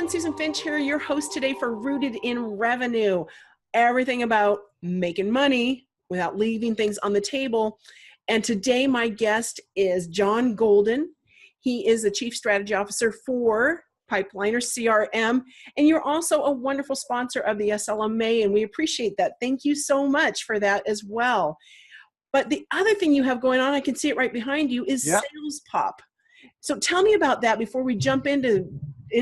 everyone, Susan Finch here, your host today for Rooted in Revenue. Everything about making money without leaving things on the table. And today my guest is John Golden. He is the Chief Strategy Officer for Pipeliner CRM. And you're also a wonderful sponsor of the SLMA, and we appreciate that. Thank you so much for that as well. But the other thing you have going on, I can see it right behind you, is Sales Pop. So tell me about that before we jump into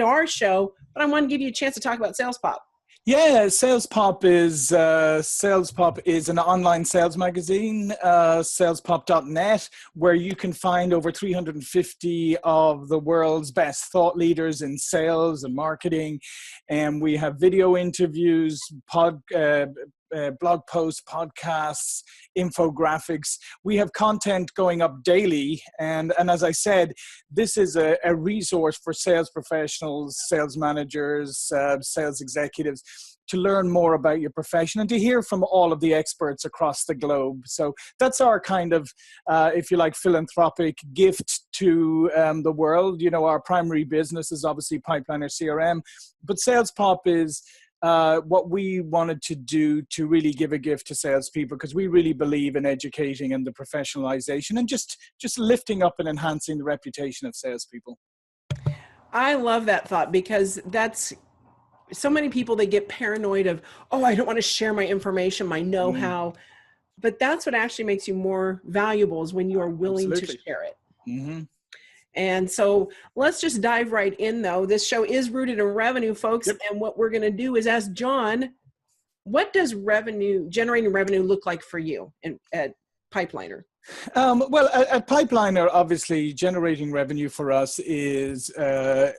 our show, but I want to give you a chance to talk about Sales Pop. Yeah, Sales Pop is an online sales magazine, salespop.net, where you can find over 350 of the world's best thought leaders in sales and marketing. And we have video interviews, blog posts, podcasts, infographics. We have content going up daily. And as I said, this is a resource for sales professionals, sales managers, sales executives to learn more about your profession and to hear from all of the experts across the globe. So that's our kind of, if you like, philanthropic gift to the world. You know, our primary business is obviously Pipeliner CRM, but Sales Pop is what we wanted to do to really give a gift to salespeople, because we really believe in educating and the professionalization and just lifting up and enhancing the reputation of salespeople. I love that thought, because that's so many people, they get paranoid of, oh, I don't want to share my information, my know-how. But that's what actually makes you more valuable, is when you are willing to share it. Mm-hmm. And so let's just dive right in, though. This show is Rooted in Revenue, folks. Yep. And what we're going to do is ask John, what does generating revenue look like for you at Pipeliner? Well, at Pipeliner, obviously, generating revenue for us is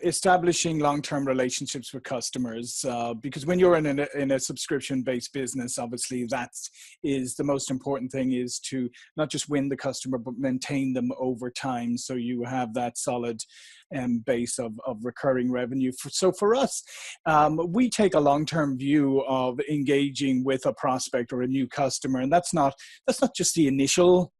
establishing long-term relationships with customers. Because when you're in a subscription-based business, obviously that is the most important thing, is to not just win the customer, but maintain them over time, so you have that solid base of recurring revenue. So for us, we take a long-term view of engaging with a prospect or a new customer, and that's not just the initial.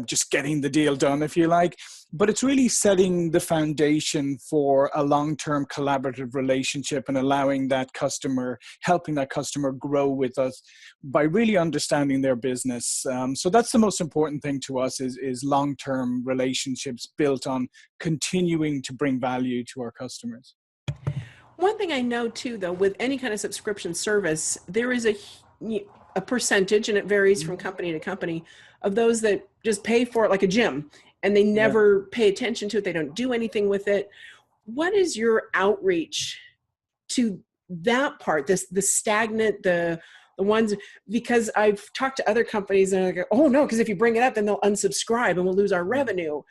Just getting the deal done, if you like, but it's really setting the foundation for a long-term collaborative relationship and allowing that customer, helping that customer grow with us by really understanding their business. So that's the most important thing to us, is long-term relationships built on continuing to bring value to our customers. One thing I know too, though, with any kind of subscription service, there is a percentage, and it varies from company to company, of those that just pay for it like a gym, and they never pay attention to it. They don't do anything with it. What is your outreach to that part, the stagnant, the ones, because I've talked to other companies and I go, oh no, because if you bring it up, then they'll unsubscribe and we'll lose our revenue.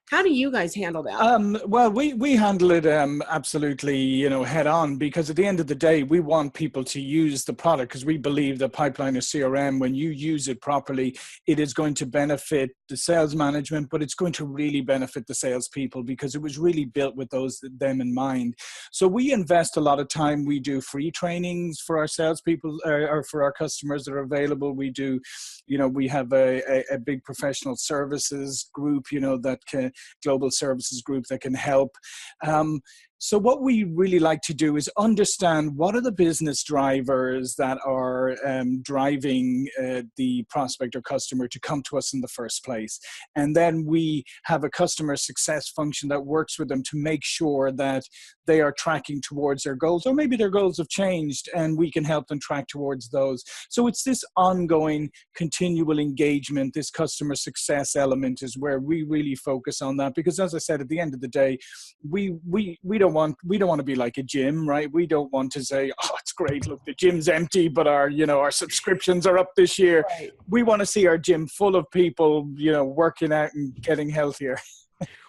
How do you guys handle that? Well, we handle it absolutely, head on, because at the end of the day, we want people to use the product, because we believe that Pipeliner CRM, when you use it properly, it is going to benefit the sales management, but it's going to really benefit the salespeople, because it was really built with them in mind. So we invest a lot of time. We do free trainings for our salespeople or for our customers that are available. We do, we have a big professional services group, global services group that can help. So what we really like to do is understand what are the business drivers that are driving the prospect or customer to come to us in the first place. And then we have a customer success function that works with them to make sure that they are tracking towards their goals, or maybe their goals have changed and we can help them track towards those. So it's this ongoing continual engagement, this customer success element is where we really focus on that, because as I said, at the end of the day, we don't want to be like a gym, right? We don't want to say, oh, it's great, look, the gym's empty, but our subscriptions are up this year. Right. We want to see our gym full of people, working out and getting healthier.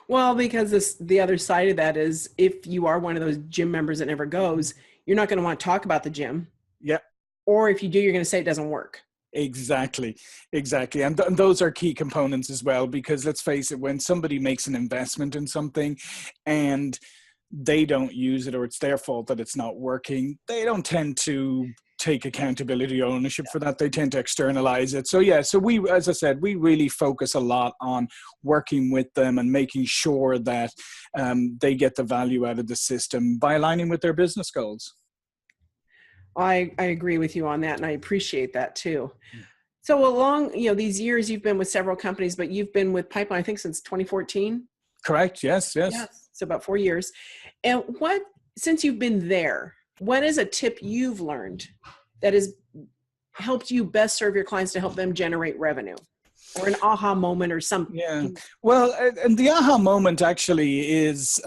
Well, because the other side of that is, if you are one of those gym members that never goes, you're not going to want to talk about the gym. Yeah. Or if you do, you're going to say it doesn't work. Exactly. And those are key components as well, because let's face it, when somebody makes an investment in something and they don't use it, or it's their fault that it's not working, they don't tend to take accountability, ownership for that. They tend to externalize it. So yeah, so we, as I said, we really focus a lot on working with them and making sure that they get the value out of the system by aligning with their business goals. I agree with you on that, and I appreciate that too. So along, these years you've been with several companies, but you've been with Pipeline, I think, since 2014. Correct. Yes. Yes. So about 4 years. And since you've been there, what is a tip you've learned that has helped you best serve your clients to help them generate revenue, or an aha moment or something? Yeah. Well, and the aha moment actually is,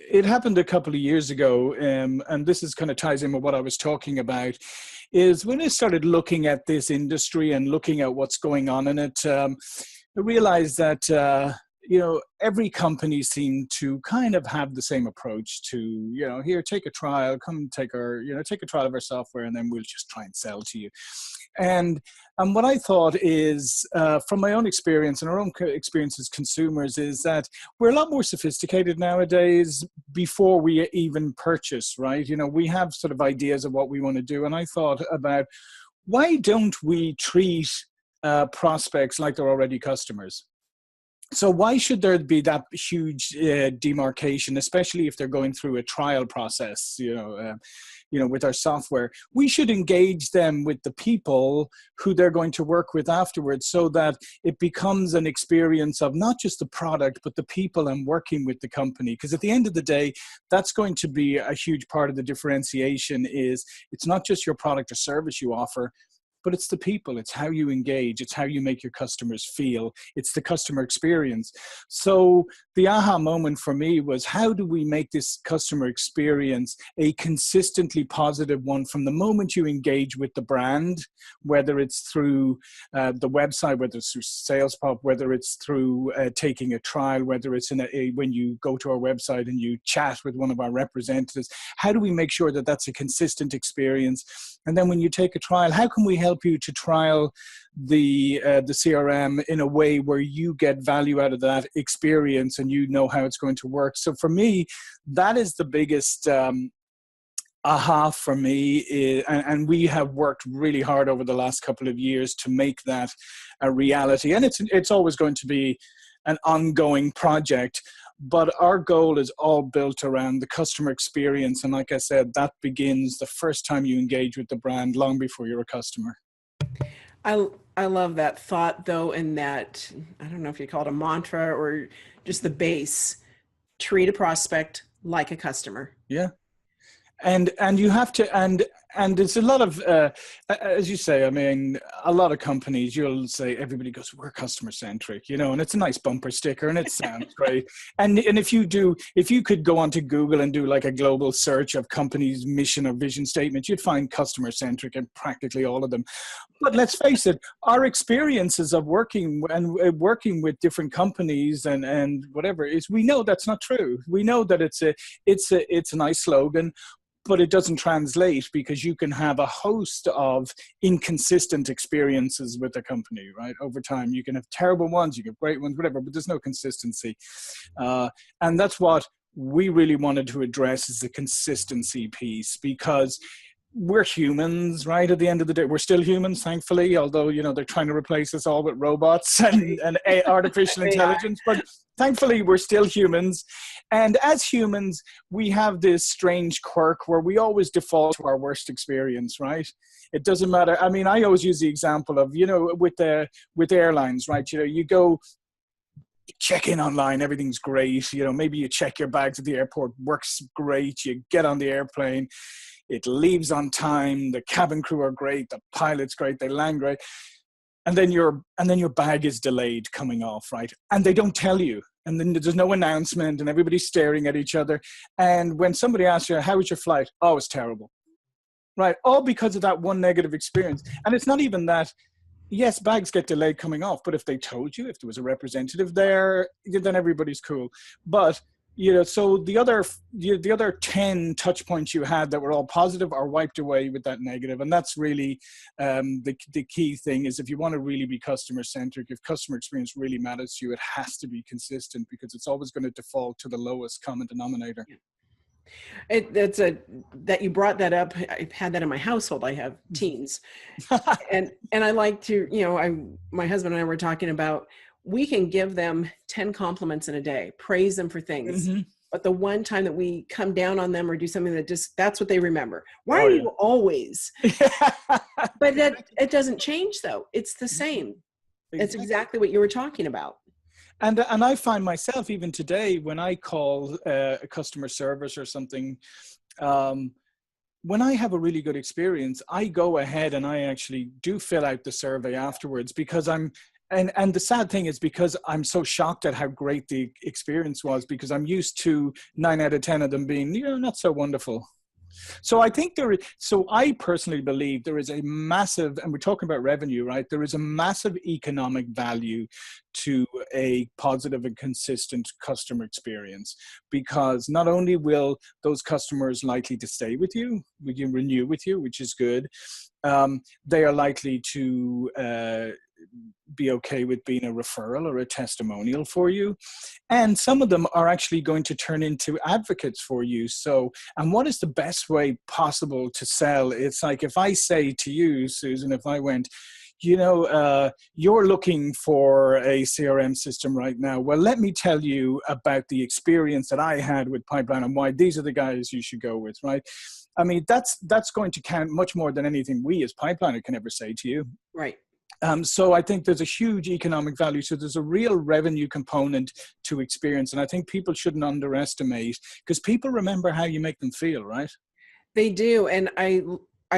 it happened a couple of years ago, and this is kind of ties in with what I was talking about, is when I started looking at this industry and looking at what's going on in it, I realized that, every company seemed to kind of have the same approach to, here, take a trial, come take take a trial of our software, and then we'll just try and sell to you. And what I thought is, from my own experience and our own experience as consumers, is that we're a lot more sophisticated nowadays before we even purchase, right? We have sort of ideas of what we want to do. And I thought about, why don't we treat prospects like they're already customers? So why should there be that huge demarcation, especially if they're going through a trial process, with our software? We should engage them with the people who they're going to work with afterwards, so that it becomes an experience of not just the product, but the people and working with the company. Because at the end of the day, that's going to be a huge part of the differentiation. Is it's not just your product or service you offer, but it's the people, it's how you engage, it's how you make your customers feel, it's the customer experience. So the aha moment for me was, how do we make this customer experience a consistently positive one from the moment you engage with the brand, whether it's through the website, whether it's through SalesPop, whether it's through taking a trial, whether it's when you go to our website and you chat with one of our representatives. How do we make sure that that's a consistent experience? And then when you take a trial, how can we help you to trial the CRM in a way where you get value out of that experience and you know how it's going to work? So for me, that is the biggest aha for me. And we have worked really hard over the last couple of years to make that a reality. And it's always going to be an ongoing project. But our goal is all built around the customer experience. And like I said, that begins the first time you engage with the brand, long before you're a customer. I love that thought, though, and that, I don't know if you call it a mantra or just the base: treat a prospect like a customer. Yeah. And you have to, and there's a lot of, as you say, I mean, a lot of companies, you'll say, everybody goes, we're customer centric, and it's a nice bumper sticker and it sounds great. And if you could go onto Google and do like a global search of companies' mission or vision statements, you'd find customer centric in practically all of them. But let's face it, our experiences of working with different companies and whatever is, we know that's not true. We know that it's a nice slogan, but it doesn't translate, because you can have a host of inconsistent experiences with a company, right? Over time, you can have terrible ones, you can have great ones, whatever, but there's no consistency. And that's what we really wanted to address, is the consistency piece, because we're humans, right? At the end of the day, we're still humans, thankfully, although, they're trying to replace us all with robots and artificial intelligence, but thankfully we're still humans. And as humans, we have this strange quirk where we always default to our worst experience, right? It doesn't matter. I mean, I always use the example of, with airlines, right? You go, check in online, everything's great. Maybe you check your bags at the airport, works great. You get on the airplane, it leaves on time, the cabin crew are great, the pilot's great, they land great. And then your bag is delayed coming off, right? And they don't tell you. And then there's no announcement and everybody's staring at each other. And when somebody asks you, how was your flight? Oh, it's terrible. Right? All because of that one negative experience. And it's not even that, yes, bags get delayed coming off, but if they told you, if there was a representative there, then everybody's cool. But so the other 10 touch points you had that were all positive are wiped away with that negative. And that's really the key thing, is if you want to really be customer centric, if customer experience really matters to you, it has to be consistent, because it's always going to default to the lowest common denominator. That you brought that up. I've had that in my household. I have teens, and I like to, my husband and I were talking about, we can give them 10 compliments in a day, praise them for things. Hmm. But the one time that we come down on them or do something that's what they remember. Why Oh are yeah. you always? But it doesn't change though. It's the same. It's exactly what you were talking about. And I find myself even today when I call a customer service or something, when I have a really good experience, I go ahead and I actually do fill out the survey afterwards, because and the sad thing is, because I'm so shocked at how great the experience was, because I'm used to 9 out of 10 of them being, not so wonderful. So I personally believe there is a massive, and we're talking about revenue, right? There is a massive economic value to a positive and consistent customer experience, because not only will those customers likely to stay with you, renew with you, which is good, they are likely to be okay with being a referral or a testimonial for you. And some of them are actually going to turn into advocates for you. So, and what is the best way possible to sell? It's like, if I say to you, Susan, if I went, you're looking for a CRM system right now. Well, let me tell you about the experience that I had with Pipeline and why these are the guys you should go with, right? I mean, that's going to count much more than anything we as Pipeliner can ever say to you. Right. So I think there's a huge economic value. So there's a real revenue component to experience. And I think people shouldn't underestimate, because people remember how you make them feel, right? They do. And I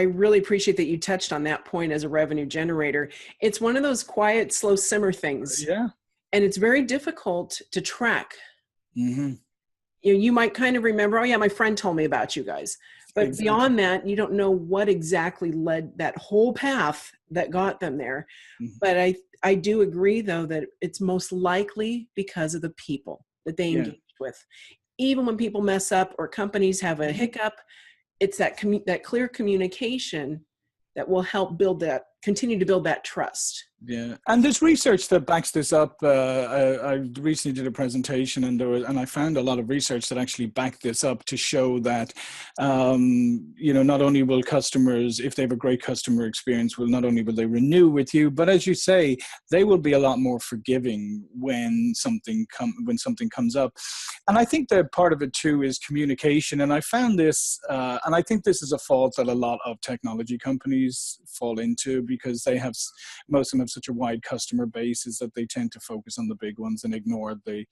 really appreciate that you touched on that point as a revenue generator. It's one of those quiet, slow simmer things. Yeah. And it's very difficult to track. Mm-hmm. You might kind of remember, oh yeah, my friend told me about you guys. But Exactly. beyond that, you don't know what exactly led that whole path that got them there. Mm-hmm. But I do agree, though, that it's most likely because of the people that they engaged with. Even when people mess up or companies have a hiccup, it's that clear communication that will help continue to build that trust. Yeah, and there's research that backs this up. I recently did a presentation, and I found a lot of research that actually backed this up to show that, not only will customers, if they have a great customer experience, not only will they renew with you, but as you say, they will be a lot more forgiving when something comes up. And I think that part of it too is communication. And I found this, and I think this is a fault that a lot of technology companies fall into, because most of them have such a wide customer base, is that they tend to focus on the big ones and ignore the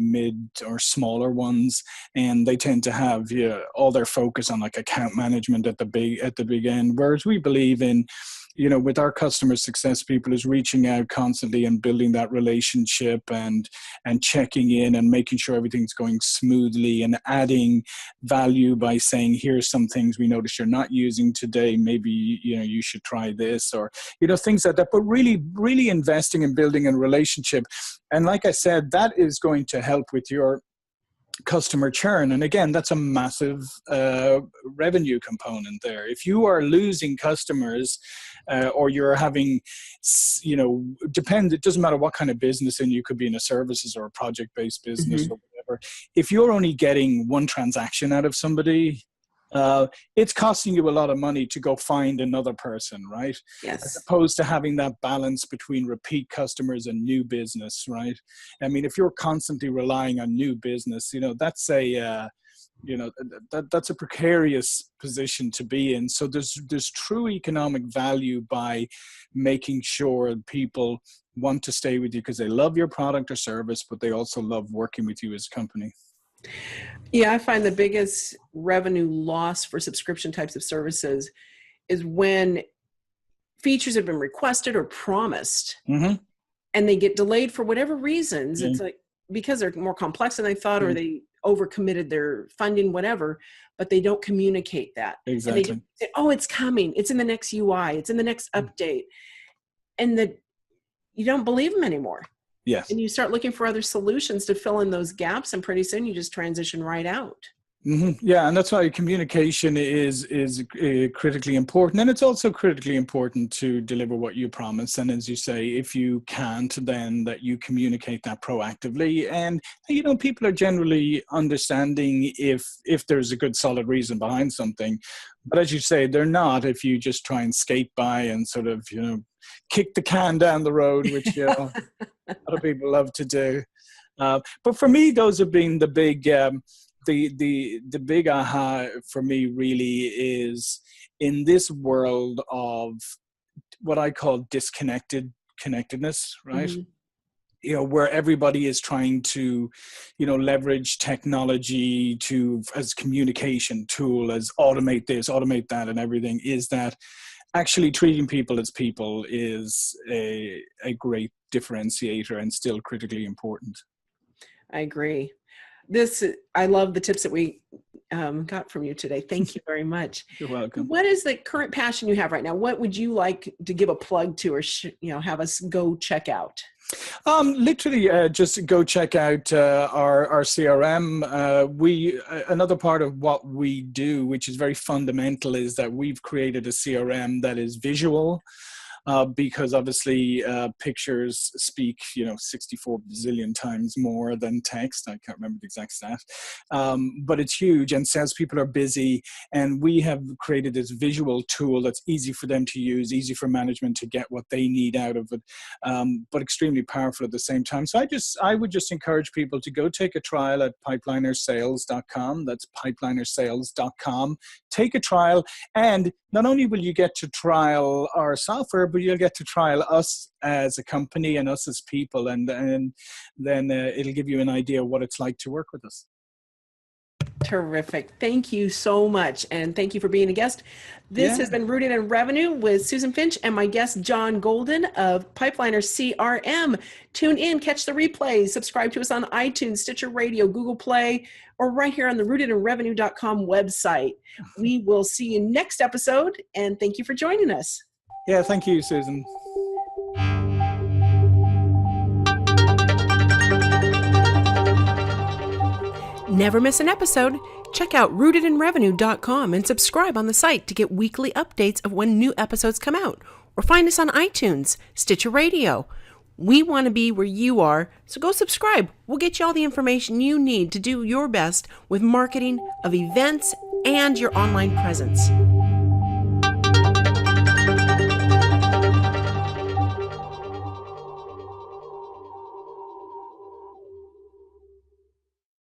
mid or smaller ones, and they tend to have all their focus on like account management at the big end. Whereas we believe in, with our customer success people, is reaching out constantly and building that relationship and checking in and making sure everything's going smoothly, and adding value by saying, here's some things we noticed you're not using today. Maybe, you should try this, or, things like that. But really, really investing in building a relationship. And like I said, that is going to help with your customer churn. And again, that's a massive revenue component there. If you are losing customers, or you're having, it doesn't matter what kind of business, and you could be in a services or a project-based business or whatever. If you're only getting one transaction out of somebody, it's costing you a lot of money to go find another person, right? Yes. As opposed to having that balance between repeat customers and new business, right? I mean, if you're constantly relying on new business, that's that's a precarious position to be in. So there's true economic value by making sure people want to stay with you because they love your product or service, but they also love working with you as a company. Yeah, I find the biggest revenue loss for subscription types of services is when features have been requested or promised, and they get delayed for whatever reasons. It's like because they're more complex than they thought, or they overcommitted their funding, whatever, but they don't communicate that. Exactly. And they say, oh, it's coming. It's in the next UI. It's in the next update. And that you don't believe them anymore. Yes. And you start looking for other solutions to fill in those gaps, and pretty soon you just transition right out. Yeah, and that's why communication is critically important, and it's also critically important to deliver what you promise. And as you say, if you can't, then that you communicate that proactively. And people are generally understanding if there's a good solid reason behind something. But as you say, they're not if you just try and skate by and sort of kick the can down the road, which a lot of people love to do. But for me, those have been the big. The big aha for me really is in this world of what I call connectedness, right? Where everybody is trying to, leverage technology as communication tool, as automate this, automate that, and everything, is that actually treating people as people is a great differentiator and still critically important. I agree. I love the tips that we got from you today. Thank you very much. You're welcome. What is the current passion you have right now? What would you like to give a plug to, or have us go check out? Literally, just go check out our CRM. Another part of what we do, which is very fundamental, is that we've created a CRM that is visual. Because obviously pictures speak, 64 bazillion times more than text. I can't remember the exact stat, but it's huge, and salespeople are busy, and we have created this visual tool that's easy for them to use, easy for management to get what they need out of it, but extremely powerful at the same time. So I would just encourage people to go take a trial at pipelinersales.com. That's pipelinersales.com. Take a trial, and not only will you get to trial our software, but you'll get to trial us as a company and us as people, and then it'll give you an idea of what it's like to work with us. Terrific. Thank you so much. And thank you for being a guest. This has been Rooted in Revenue with Susan Finch and my guest, John Golden of Pipeliner CRM. Tune in, catch the replays, subscribe to us on iTunes, Stitcher Radio, Google Play, or right here on the rootedinrevenue.com website. We will see you next episode, and thank you for joining us. Yeah, thank you, Susan. Never miss an episode. Check out rootedinrevenue.com and subscribe on the site to get weekly updates of when new episodes come out. Or find us on iTunes, Stitcher Radio. We want to be where you are, so go subscribe. We'll get you all the information you need to do your best with marketing of events and your online presence.